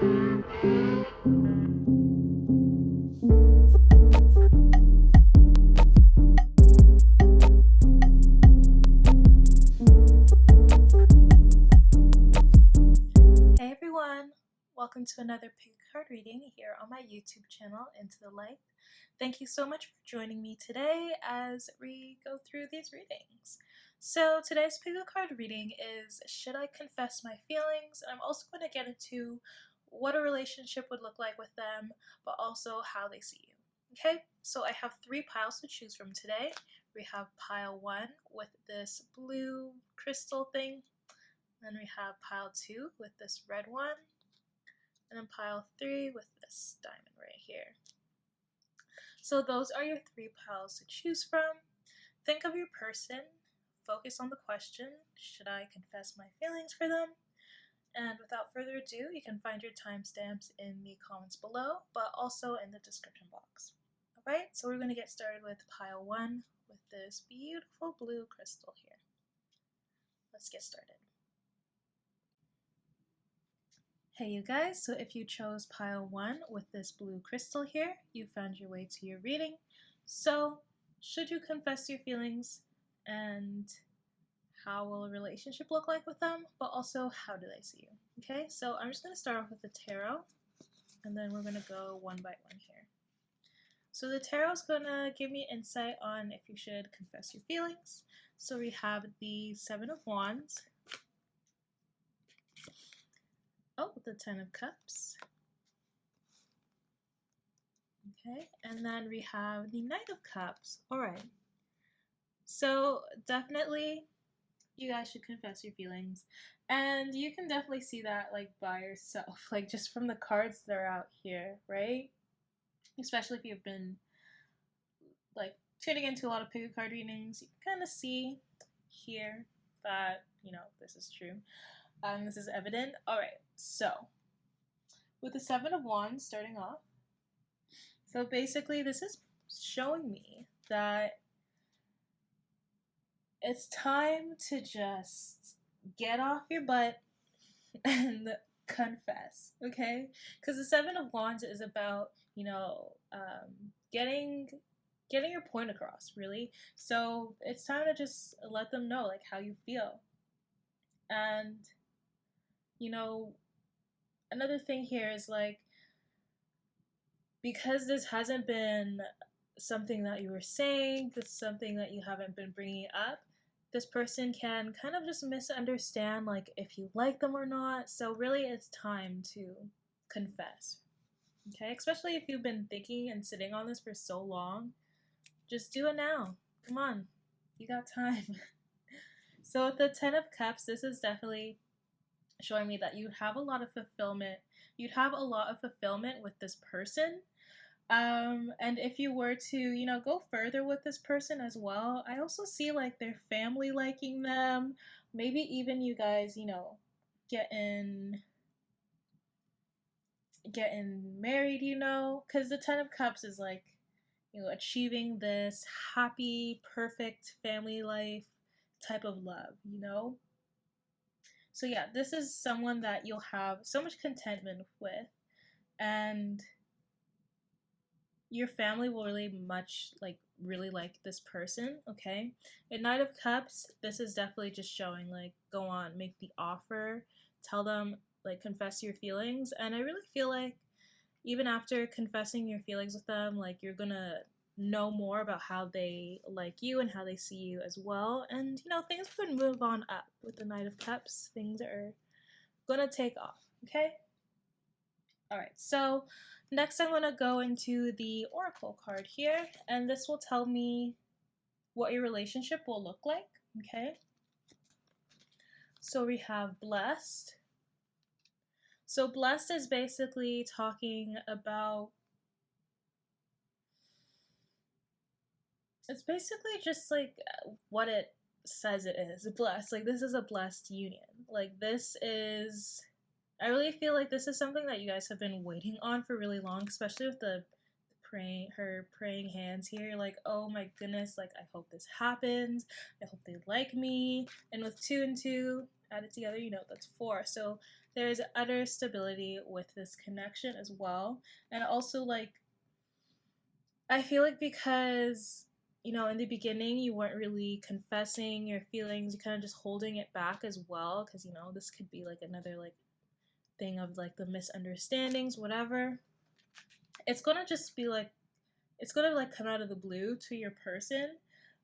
Hey everyone! Welcome to another pick card reading here on my YouTube channel, Into the Light. Thank you so much for joining me today as we go through these readings. So today's pick card reading is Should I Confess My Feelings? And I'm also going to get into what a relationship would look like with them, but also how they see you. Okay, so I have 3 piles to choose from today. We have pile 1 with this blue crystal thing. Then we have pile 2 with this red one, and then pile 3 with this diamond right here. So those are your 3 piles to choose from. Think of your person, focus on the question, should I confess my feelings for them? And without further ado, you can find your timestamps in the comments below, but also in the description box. Alright, so we're going to get started with pile 1 with this beautiful blue crystal here. Let's get started. Hey you guys, so if you chose pile 1 with this blue crystal here, you found your way to your reading. So, should you confess your feelings, and how will a relationship look like with them, but also how do they see you? Okay, so I'm just going to start off with the tarot, and then we're going to go one by one here. So the tarot is going to give me insight on if you should confess your feelings. So we have the 7 of Wands. Oh, the 10 of Cups. Okay, and then we have the Knight of Cups. Alright, so definitely you guys should confess your feelings. And you can definitely see that like by yourself, like just from the cards that are out here, right? Especially if you've been like tuning into a lot of pick card readings, you can kind of see here that, you know, this is true. This is evident. Alright, so with the 7 of Wands starting off, so basically this is showing me that it's time to just get off your butt and confess, okay? Because the 7 of Wands is about, you know, getting your point across, really. So it's time to just let them know like how you feel. And you know, another thing here is like, because this hasn't been something that you were saying, this is something that you haven't been bringing up, this person can kind of just misunderstand like if you like them or not. So really it's time to confess, okay? Especially if you've been thinking and sitting on this for so long, just do it now. Come on, you got time. So with the 10 of Cups, this is definitely showing me that you have a lot of fulfillment. You'd have a lot of fulfillment with this person. And if you were to, you know, go further with this person as well, I also see like their family liking them. Maybe even you guys, you know, getting married, you know, because the 10 of Cups is like, you know, achieving this happy, perfect family life type of love, you know? So yeah, this is someone that you'll have so much contentment with, and your family will really like this person, okay? In Knight of Cups, this is definitely just showing like, go on, make the offer, tell them, like, confess your feelings. And I really feel like even after confessing your feelings with them, like, you're gonna know more about how they like you and how they see you as well. And you know, things could move on up with the Knight of Cups. Things are gonna take off, okay? Alright, so next I'm gonna go into the Oracle card here, and this will tell me what your relationship will look like, okay? So we have Blessed. So Blessed is basically talking about, it's basically just like what it says it is, blessed. Like, this is a blessed union. Like, this is, I really feel like this is something that you guys have been waiting on for really long, especially with the praying hands here. Like, oh my goodness, like, I hope this happens. I hope they like me. And with 2 and 2 added together, you know, that's 4. So there's utter stability with this connection as well. And also, like, I feel like because, you know, in the beginning you weren't really confessing your feelings, you kind of just holding it back as well, because, you know, this could be like another like thing of like the misunderstandings, whatever. It's gonna just be like, it's gonna like come out of the blue to your person.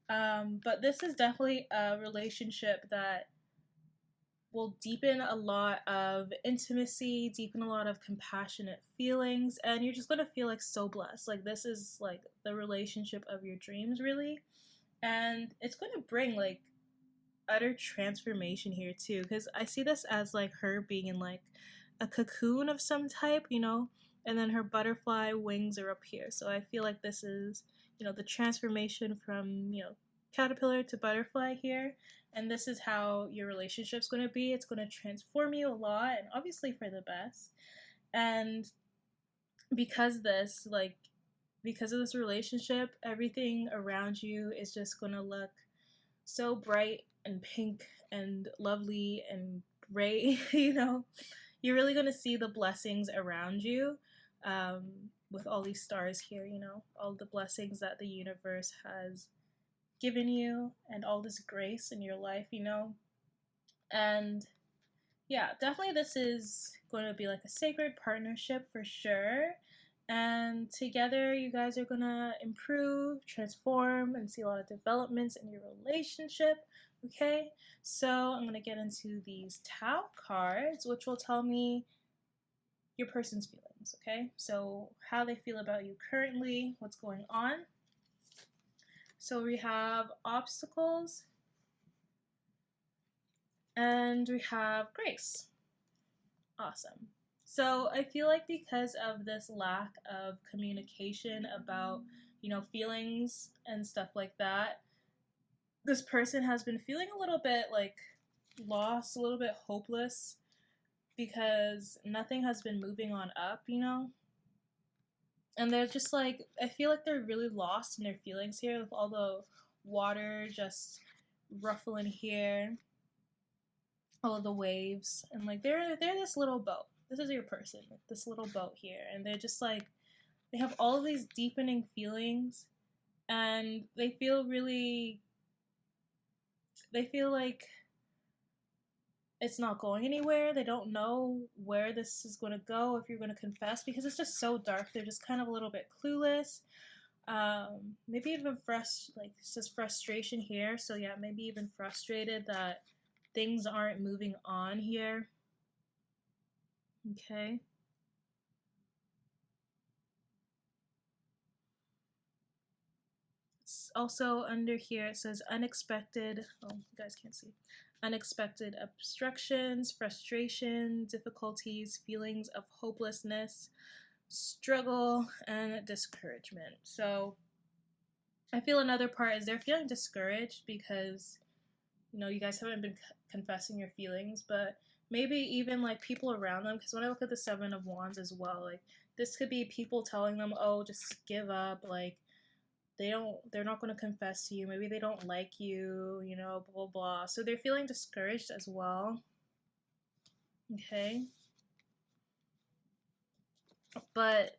But this is definitely a relationship that will deepen a lot of intimacy, deepen a lot of compassionate feelings, and you're just gonna feel like so blessed. Like, this is like the relationship of your dreams, really. And it's gonna bring like utter transformation here too, because I see this as like her being in like a cocoon of some type, you know, and then her butterfly wings are up here. So I feel like this is, you know, the transformation from, you know, caterpillar to butterfly here. And this is how your relationship's going to be. It's going to transform you a lot, and obviously for the best. And because this, like, because of this relationship, everything around you is just going to look so bright and pink and lovely and gray. You know, you're really going to see the blessings around you, with all these stars here, you know, all the blessings that the universe has given you and all this grace in your life, you know. And yeah, definitely this is going to be like a sacred partnership for sure. And together, you guys are gonna improve, transform, and see a lot of developments in your relationship. Okay, so I'm gonna get into these Tao cards, which will tell me your person's feelings. Okay, so how they feel about you currently, what's going on. So we have obstacles, and we have grace. Awesome. So I feel like because of this lack of communication about, you know, feelings and stuff like that, this person has been feeling a little bit like lost, a little bit hopeless, because nothing has been moving on up, you know? And they're just like, I feel like they're really lost in their feelings here, with all the water just ruffling here, all of the waves, and like they're this little boat. This is your person, like this little boat here, and they're just like, they have all of these deepening feelings, and they feel really, they feel like it's not going anywhere. They don't know where this is going to go, if you're going to confess, because it's just so dark. They're just kind of a little bit clueless. Maybe even like it says frustration here. So yeah, maybe even frustrated that things aren't moving on here. Okay. It's also under here, it says unexpected, oh, you guys can't see, unexpected obstructions, frustration, difficulties, feelings of hopelessness, struggle, and discouragement. So I feel another part is they're feeling discouraged because, you know, you guys haven't been confessing your feelings, but maybe even like people around them, because when I look at the Seven of Wands as well, like this could be people telling them, oh, just give up, like they're not going to confess to you, maybe they don't like you, you know, blah blah. So they're feeling discouraged as well. Okay, but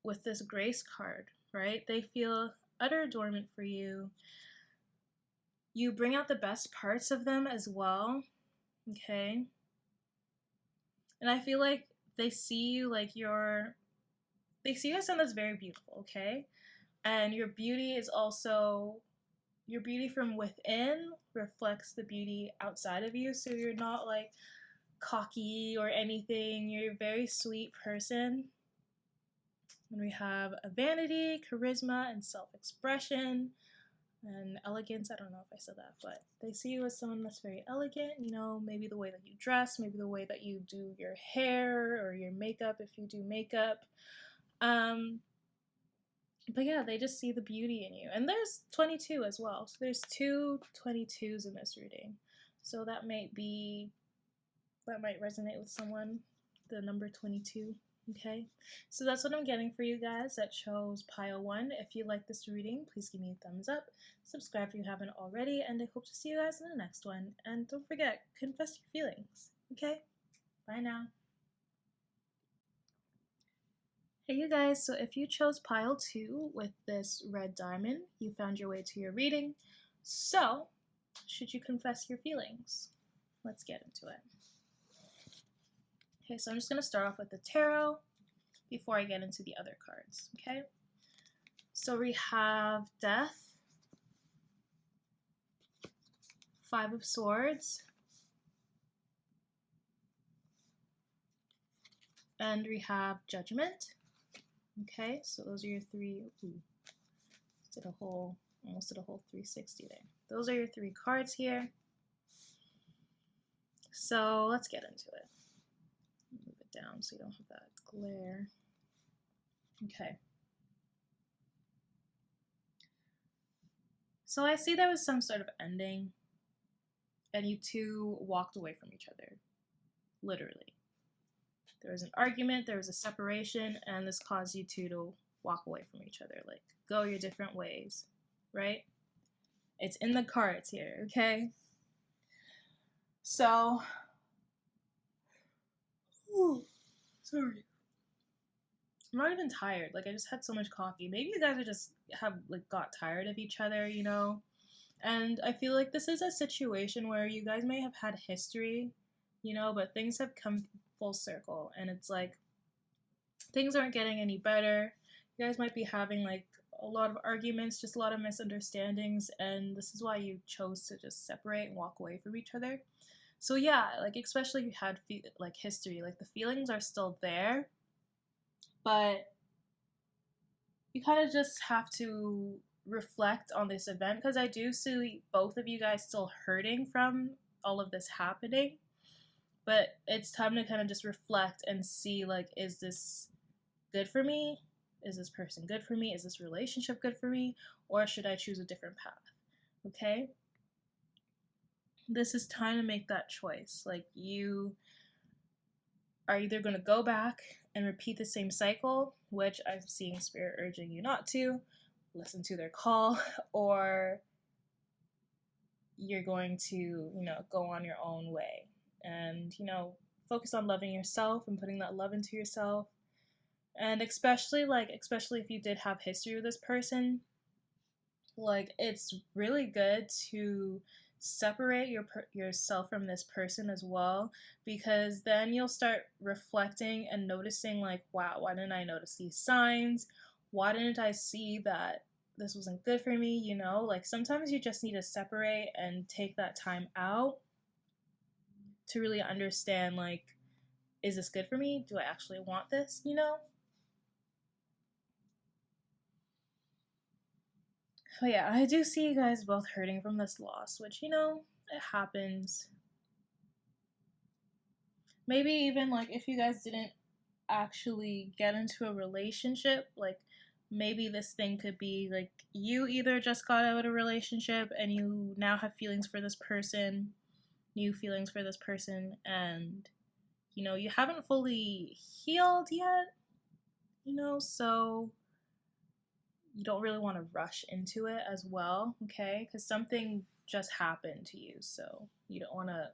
with this grace card, right, they feel utter adornment for you. You bring out the best parts of them as well. Okay, and I feel like they see you like they see you as someone that's very beautiful. Okay, and your beauty is also, your beauty from within reflects the beauty outside of you. So you're not like cocky or anything. You're a very sweet person. And we have a vanity, charisma, and self-expression, and elegance. I don't know if I said that, but they see you as someone that's very elegant. You know, maybe the way that you dress, maybe the way that you do your hair or your makeup if you do makeup. But yeah, they just see the beauty in you. And there's 22 as well. So there's two 22s in this reading. So that might resonate with someone, the number 22. Okay, so that's what I'm getting for you guys. That shows pile 1. If you like this reading, please give me a thumbs up, subscribe if you haven't already, and I hope to see you guys in the next one. And don't forget, confess your feelings. Okay, Bye now. Hey you guys, so if you chose pile 2 with this red diamond, you found your way to your reading. So, should you confess your feelings? Let's get into it. Okay, so I'm just going to start off with the tarot before I get into the other cards, okay? So we have Death, Five of Swords, and we have Judgment. Okay, so those are your three. Ooh, almost did a whole 360 there. Those are your 3 cards here. So let's get into it. Move it down so you don't have that glare. Okay. So I see there was some sort of ending, and you two walked away from each other. Literally. There was an argument, there was a separation, and this caused you two to walk away from each other. Like, go your different ways, right? It's in the cards here, okay? So, sorry. I'm not even tired. Like, I just had so much coffee. Maybe you guys are just got tired of each other, you know? And I feel like this is a situation where you guys may have had history, you know, but things have come full circle, and it's like things aren't getting any better. You guys might be having like a lot of arguments, just a lot of misunderstandings, and this is why you chose to just separate and walk away from each other. So yeah, like especially if you had like history, like the feelings are still there, but you kind of just have to reflect on this event, because I do see both of you guys still hurting from all of this happening. But it's time to kind of just reflect and see, like, is this good for me? Is this person good for me? Is this relationship good for me? Or should I choose a different path? Okay? This is time to make that choice. Like, you are either going to go back and repeat the same cycle, which I'm seeing Spirit urging you not to, listen to their call, or you're going to, you know, go on your own way and, you know, focus on loving yourself and putting that love into yourself. And especially if you did have history with this person, like, it's really good to separate yourself from this person as well, because then you'll start reflecting and noticing, like, wow, why didn't I notice these signs? Why didn't I see that this wasn't good for me? You know, like, sometimes you just need to separate and take that time out to really understand, like, is this good for me? Do I actually want this? You know? But yeah, I do see you guys both hurting from this loss, which, you know, it happens. Maybe even, like, if you guys didn't actually get into a relationship, like, maybe this thing could be, like, you either just got out of a relationship and you now have feelings for this person, new feelings for this person, and, you know, you haven't fully healed yet, you know, so you don't really want to rush into it as well, okay? Because something just happened to you, so you don't want to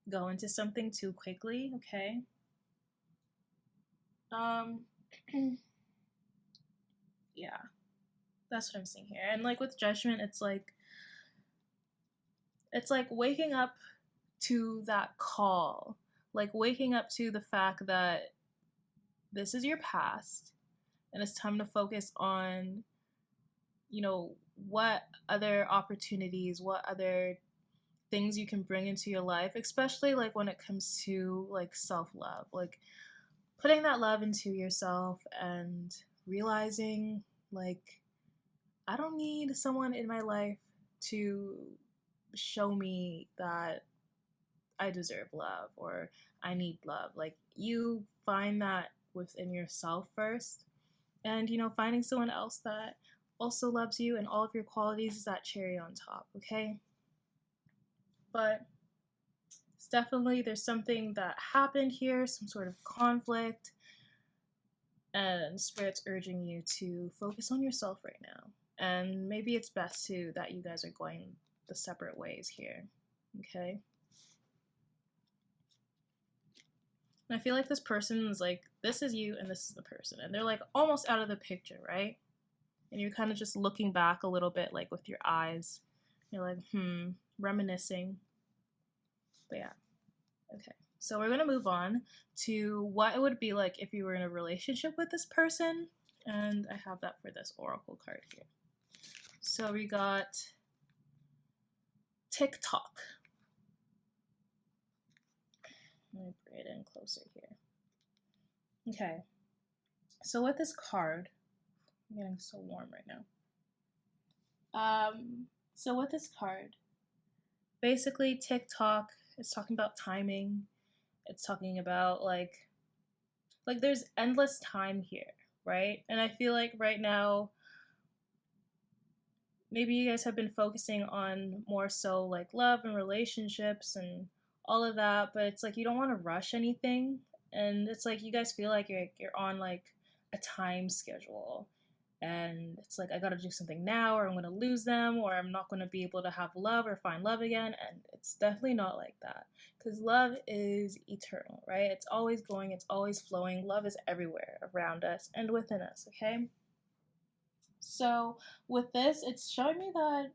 go into something too quickly, okay? Yeah, that's what I'm seeing here. And like with Judgment, it's like waking up to that call, like waking up to the fact that this is your past and it's time to focus on, you know, what other opportunities, what other things you can bring into your life, especially like when it comes to like self-love, like putting that love into yourself and realizing, like, I don't need someone in my life to show me that I deserve love or I need love. Like, you find that within yourself first, and, you know, finding someone else that also loves you and all of your qualities is that cherry on top, okay? But it's definitely, there's something that happened here, some sort of conflict, and Spirit's urging you to focus on yourself right now. And maybe it's best to that you guys are going the separate ways here, okay? And I feel like this person is like, this is you and this is the person. And they're like almost out of the picture, right? And you're kind of just looking back a little bit, like with your eyes. You're like, reminiscing. But yeah, okay. So we're going to move on to what it would be like if you were in a relationship with this person. And I have that for this oracle card here. So we got TikTok. Let me bring it in closer here. Okay. So with this card, I'm getting so warm right now. So with this card, basically TikTok is talking about timing. It's talking about like there's endless time here, right? And I feel like right now maybe you guys have been focusing on more so like love and relationships and all of that, but it's like you don't want to rush anything, and it's like you guys feel like you're on like a time schedule, and it's like I gotta do something now or I'm gonna lose them or I'm not gonna be able to have love or find love again. And it's definitely not like that, because love is eternal, right? It's always going, it's always flowing. Love is everywhere around us and within us, okay? So with this, it's showing me that,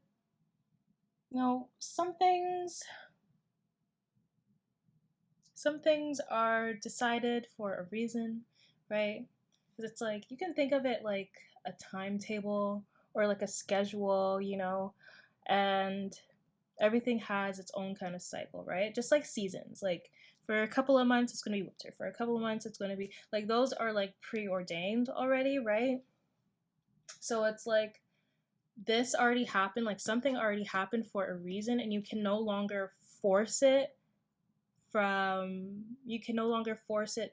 you know, some things are decided for a reason, right? Because it's like you can think of it like a timetable or like a schedule, you know, and everything has its own kind of cycle, right? Just like seasons. Like for a couple of months, it's going to be winter. For a couple of months, it's going to be like those are like preordained already, right? So it's like this already happened, like something already happened for a reason, and you can no longer force it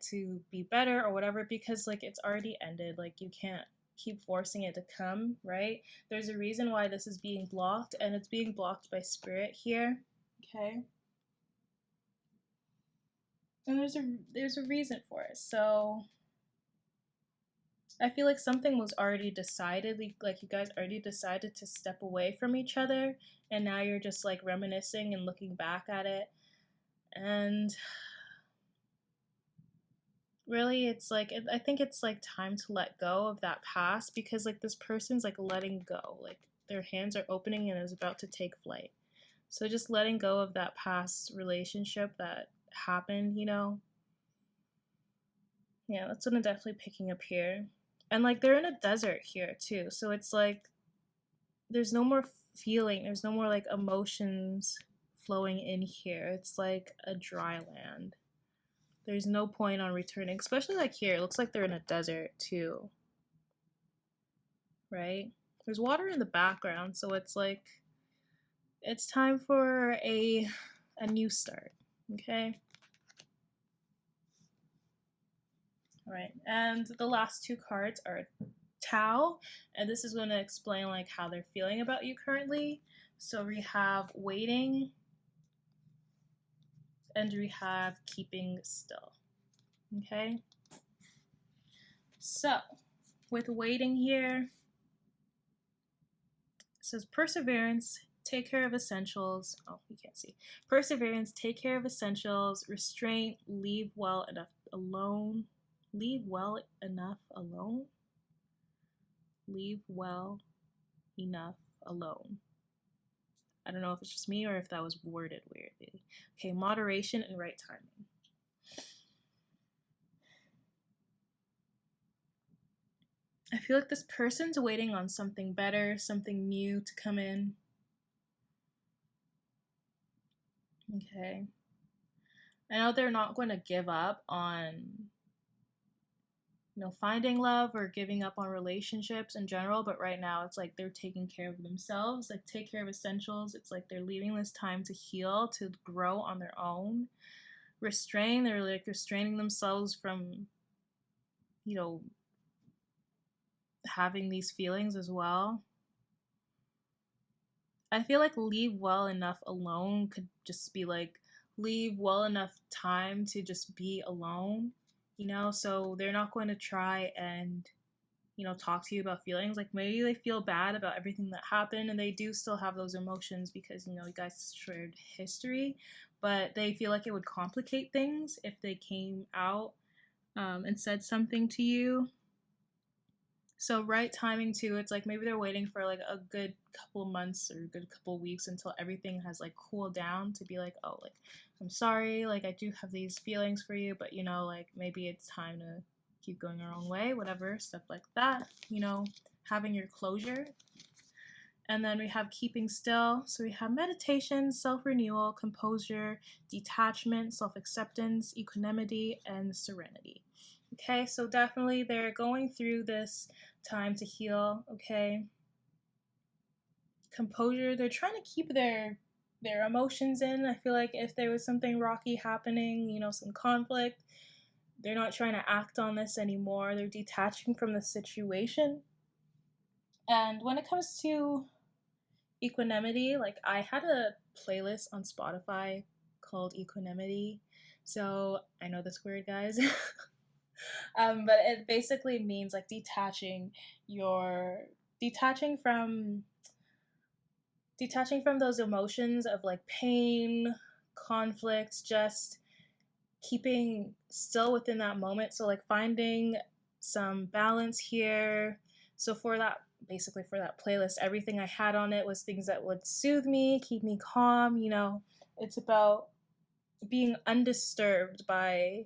to be better or whatever, because like it's already ended. Like you can't keep forcing it to come, right? There's a reason why this is being blocked, and it's being blocked by spirit here, okay? And there's a reason for it. So I feel like something was already decided, like you guys already decided to step away from each other, and now you're just like reminiscing and looking back at it. And really, it's like, I think it's like time to let go of that past, because like this person's like letting go, like their hands are opening and is about to take flight. So just letting go of that past relationship that happened, you know? Yeah, that's what I'm definitely picking up here. And like they're in a desert here too. So it's like there's no more feeling, there's no more like emotions flowing in here. It's like a dry land. There's no point on returning, especially like here. It looks like they're in a desert too. Right? There's water in the background, so it's like it's time for a new start. Okay? All right. And the last two cards are Tao, and this is going to explain like how they're feeling about you currently. So we have waiting, and we have keeping still. Okay? So, with waiting here, it says perseverance, take care of essentials. Oh, you can't see. Perseverance, take care of essentials, restraint, leave well enough alone. Leave well enough alone? Leave well enough alone. I don't know if it's just me or if that was worded weirdly. Okay, moderation and right timing. I feel like this person's waiting on something better, something new to come in. Okay. I know they're not going to give up on, you know, finding love or giving up on relationships in general, but right now it's like they're taking care of themselves, like take care of essentials. It's like they're leaving this time to heal, to grow on their own. They're like restraining themselves from, you know, having these feelings as well. I feel like leave well enough alone could just be like leave well enough time to just be alone, you know? So they're not going to try and, talk to you about feelings. Like maybe they feel bad about everything that happened, and they do still have those emotions because, you guys shared history, but they feel like it would complicate things if they came out and said something to you. So right timing too, it's like maybe they're waiting for like a good couple months or a good couple weeks until everything has like cooled down to be like, oh, like, I'm sorry, like I do have these feelings for you, but like maybe it's time to keep going your own way, whatever, stuff like that, having your closure. And then we have keeping still. So we have meditation, self-renewal, composure, detachment, self-acceptance, equanimity, and serenity. Okay, so definitely they're going through this time to heal, okay? Composure, they're trying to keep their emotions in. I feel like if there was something rocky happening, some conflict, they're not trying to act on this anymore. They're detaching from the situation. And when it comes to equanimity, like I had a playlist on Spotify called Equanimity. So I know this word, guys. But it basically means like detaching from those emotions of like pain, conflict, just keeping still within that moment. So like finding some balance here. So for that playlist, everything I had on it was things that would soothe me, keep me calm. It's about being undisturbed by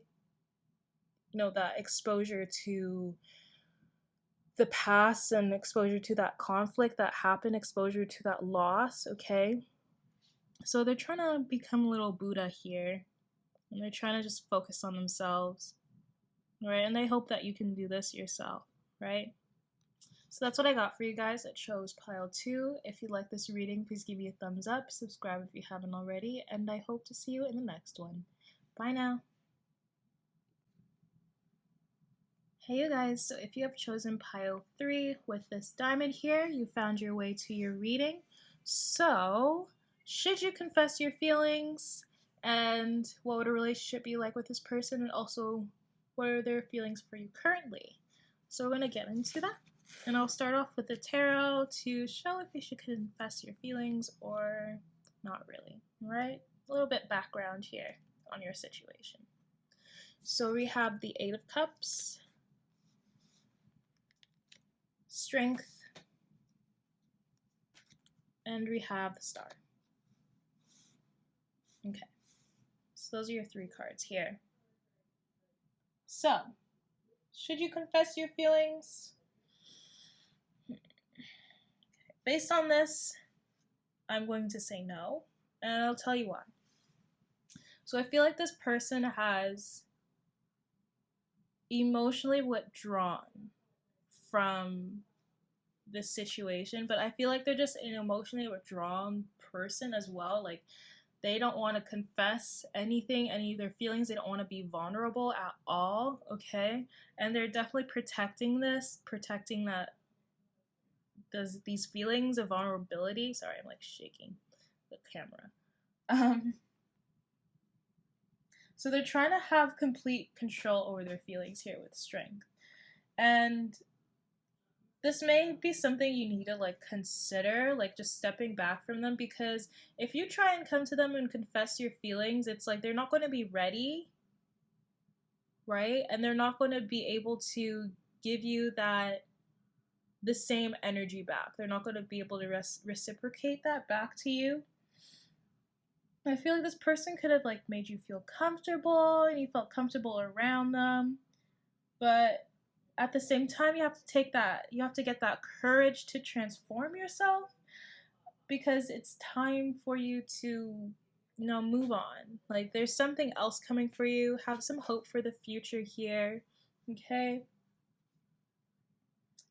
that exposure to the past and exposure to that conflict that happened, exposure to that loss, okay? So they're trying to become a little Buddha here, and they're trying to just focus on themselves, right? And they hope that you can do this yourself, right? So that's what I got for you guys. It chose pile 2. If you like this reading, please give me a thumbs up, subscribe if you haven't already, and I hope to see you in the next one. Bye now. Hey you guys, so if you have chosen pile 3 with this diamond here, you found your way to your reading. So, should you confess your feelings? And what would a relationship be like with this person? And also, what are their feelings for you currently? So we're going to get into that. And I'll start off with the tarot to show if you should confess your feelings or not really, right? A little bit background here on your situation. So we have the 8 of Cups, Strength, and we have the Star. Okay, so those are your 3 cards here. So, should you confess your feelings? Based on this, I'm going to say no, and I'll tell you why. So I feel like this person has emotionally withdrawn from this situation, but I feel like they're just an emotionally withdrawn person as well. Like they don't want to confess anything, any of their feelings. They don't want to be vulnerable at all, okay? And they're definitely protecting these feelings of vulnerability. Sorry, I'm like shaking the camera. So they're trying to have complete control over their feelings here with Strength. And this may be something you need to like consider, like just stepping back from them, because if you try and come to them and confess your feelings, it's like they're not going to be ready, right? And they're not going to be able to give you the same energy back. They're not going to be able to reciprocate that back to you. I feel like this person could have like made you feel comfortable and you felt comfortable around them, but at the same time you have to get that courage to transform yourself, because it's time for you to move on. Like there's something else coming for you. Have some hope for the future here, okay?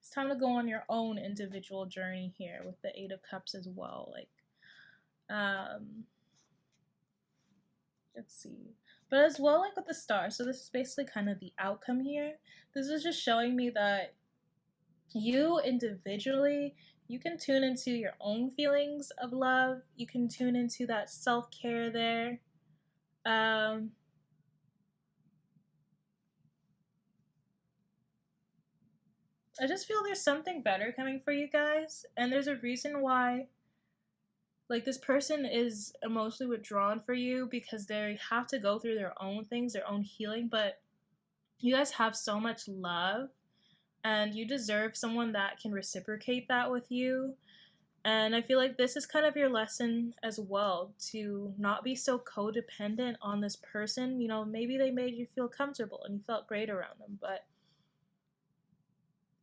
It's time to go on your own individual journey here with the 8 of Cups as well. Like let's see. But as well, like with the Star, so this is basically kind of the outcome here. This is just showing me that you individually, you can tune into your own feelings of love. You can tune into that self-care there. I just feel there's something better coming for you guys, and there's a reason why. Like, this person is emotionally withdrawn for you because they have to go through their own things, their own healing, but you guys have so much love, and you deserve someone that can reciprocate that with you. And I feel like this is kind of your lesson as well, to not be so codependent on this person. You know, maybe they made you feel comfortable and you felt great around them, but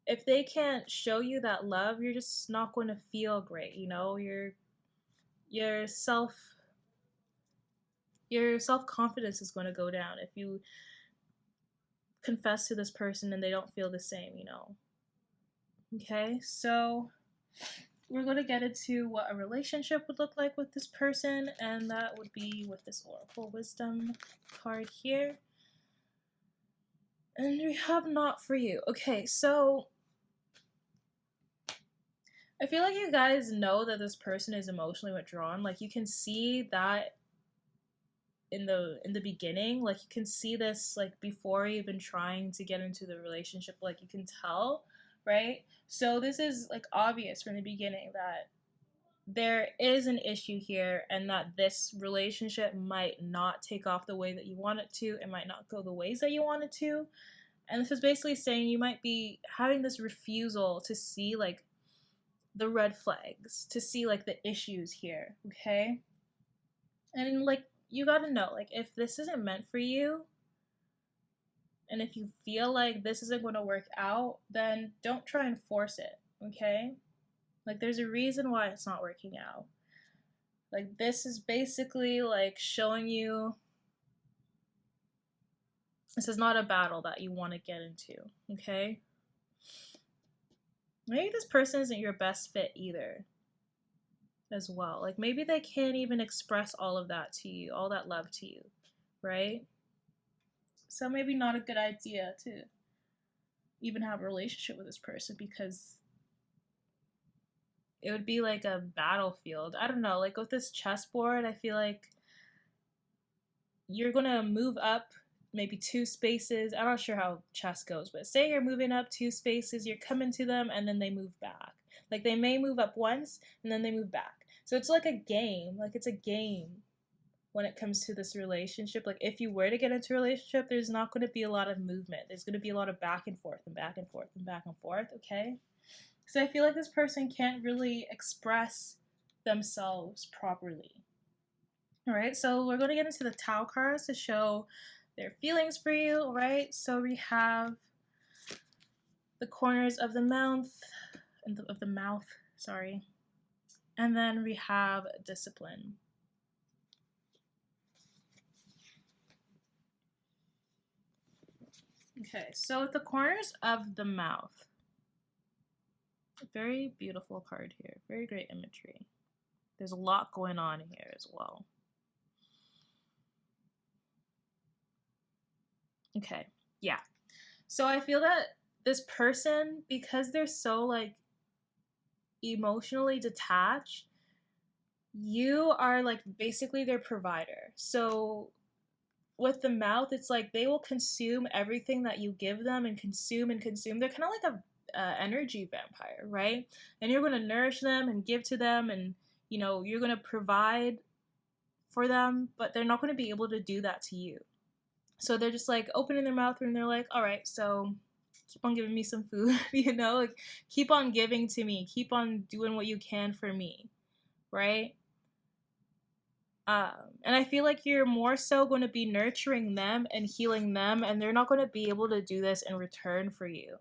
if they can't show you that love, you're just not going to feel great. You know, your self your self confidence is going to go down if you confess to this person and they don't feel the same. You know. Okay, so we're going to get into what a relationship would look like with this person, and that would be with this Oracle Wisdom card here. And we have Not For You. Okay, so I feel like you guys know that this person is emotionally withdrawn. Like, you can see that in the beginning. Like, you can see this like before even trying to get into the relationship. Like, you can tell, right? So this is like obvious from the beginning that there is an issue here, and that this relationship might not take off the way that you want it to. It might not go the ways that you want it to. And this is basically saying you might be having this refusal to see like the red flags, to see like the issues here, okay? And like, you gotta know, like, if this isn't meant for you, and if you feel like this isn't going to work out, then don't try and force it, okay? Like, there's a reason why it's not working out. Like, this is basically like showing you this is not a battle that you want to get into, okay? Maybe this person isn't your best fit either, as well. Like, maybe they can't even express all of that to you, all that love to you, right? So maybe not a good idea to even have a relationship with this person, because it would be like a battlefield. I don't know, like with this chessboard, I feel like you're gonna move up maybe 2 spaces. I'm not sure how chess goes, but say you're moving up 2 spaces, you're coming to them, and then they move back. Like, they may move up once and then they move back. So it's like a game. Like, it's a game when it comes to this relationship. Like, if you were to get into a relationship, there's not going to be a lot of movement. There's going to be a lot of back and forth and back and forth and back and forth, okay? So I feel like this person can't really express themselves properly. All right, so we're going to get into the Tao cards to show their feelings for you, all right? So we have the corners of the mouth, sorry. And then we have discipline. Okay, so at the corners of the mouth, very beautiful card here, very great imagery. There's a lot going on here as well. Okay, yeah. So I feel that this person, because they're so like emotionally detached, you are like basically their provider. So with the mouth, it's like they will consume everything that you give them and consume and consume. They're kind of like a energy vampire, right? And you're going to nourish them and give to them, and you know, you're going to provide for them, but they're not going to be able to do that to you. So they're just like opening their mouth and they're like, all right, so keep on giving me some food, you know, like keep on giving to me, keep on doing what you can for me, right? And I feel like you're more so going to be nurturing them and healing them, and they're not going to be able to do this in return for you.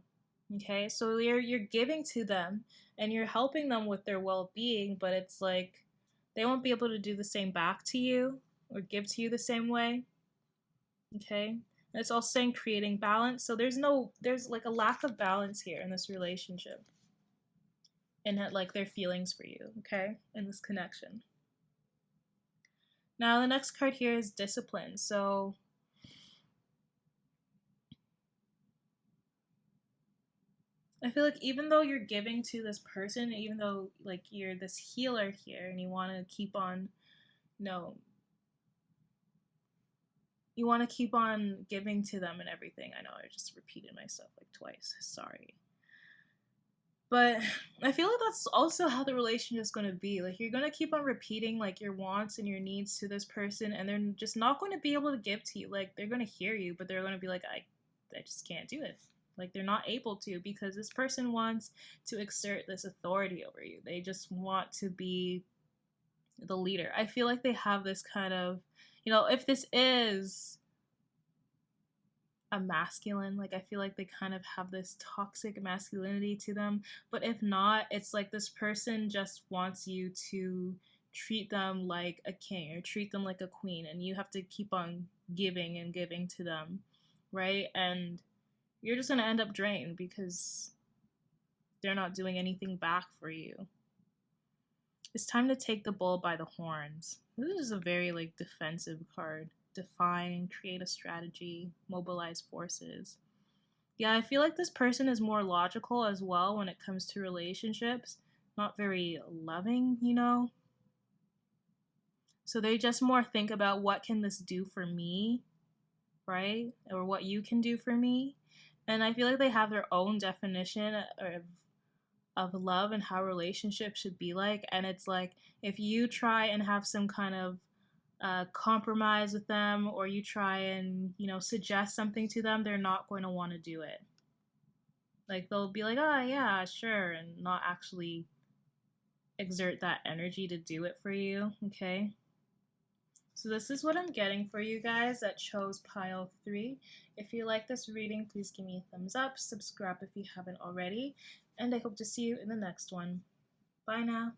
Okay, so you're giving to them and you're helping them with their well-being, but it's like they won't be able to do the same back to you or give to you the same way. Okay, and it's also saying creating balance. So there's like a lack of balance here in this relationship, and like their feelings for you. Okay, in this connection. Now the next card here is discipline. So I feel like even though you're giving to this person, even though like you're this healer here and you want to keep on, you want to keep on giving to them and everything. I know I just repeated myself like twice. Sorry. But I feel like that's also how the relationship is going to be. Like, you're going to keep on repeating like your wants and your needs to this person, and they're just not going to be able to give to you. Like, they're going to hear you, but they're going to be like, I just can't do it. Like, they're not able to, because this person wants to exert this authority over you. They just want to be the leader. I feel like they have this kind of, if this is a masculine, like, I feel like they kind of have this toxic masculinity to them. But if not, it's like this person just wants you to treat them like a king or treat them like a queen, and you have to keep on giving and giving to them, right? And you're just going to end up drained because they're not doing anything back for you. It's time to take the bull by the horns. This is a very like defensive card. Define, create a strategy, mobilize forces. Yeah, I feel like this person is more logical as well when it comes to relationships. Not very loving, So they just more think about what can this do for me, right? Or what you can do for me. And I feel like they have their own definition of love and how relationships should be like. And it's like, if you try and have some kind of compromise with them, or you try and suggest something to them, they're not going to want to do it. Like, they'll be like, oh yeah, sure, and not actually exert that energy to do it for you. Okay, so this is what I'm getting for you guys that chose pile 3. If you like this reading, please give me a thumbs up, subscribe if you haven't already, and I hope to see you in the next one. Bye now.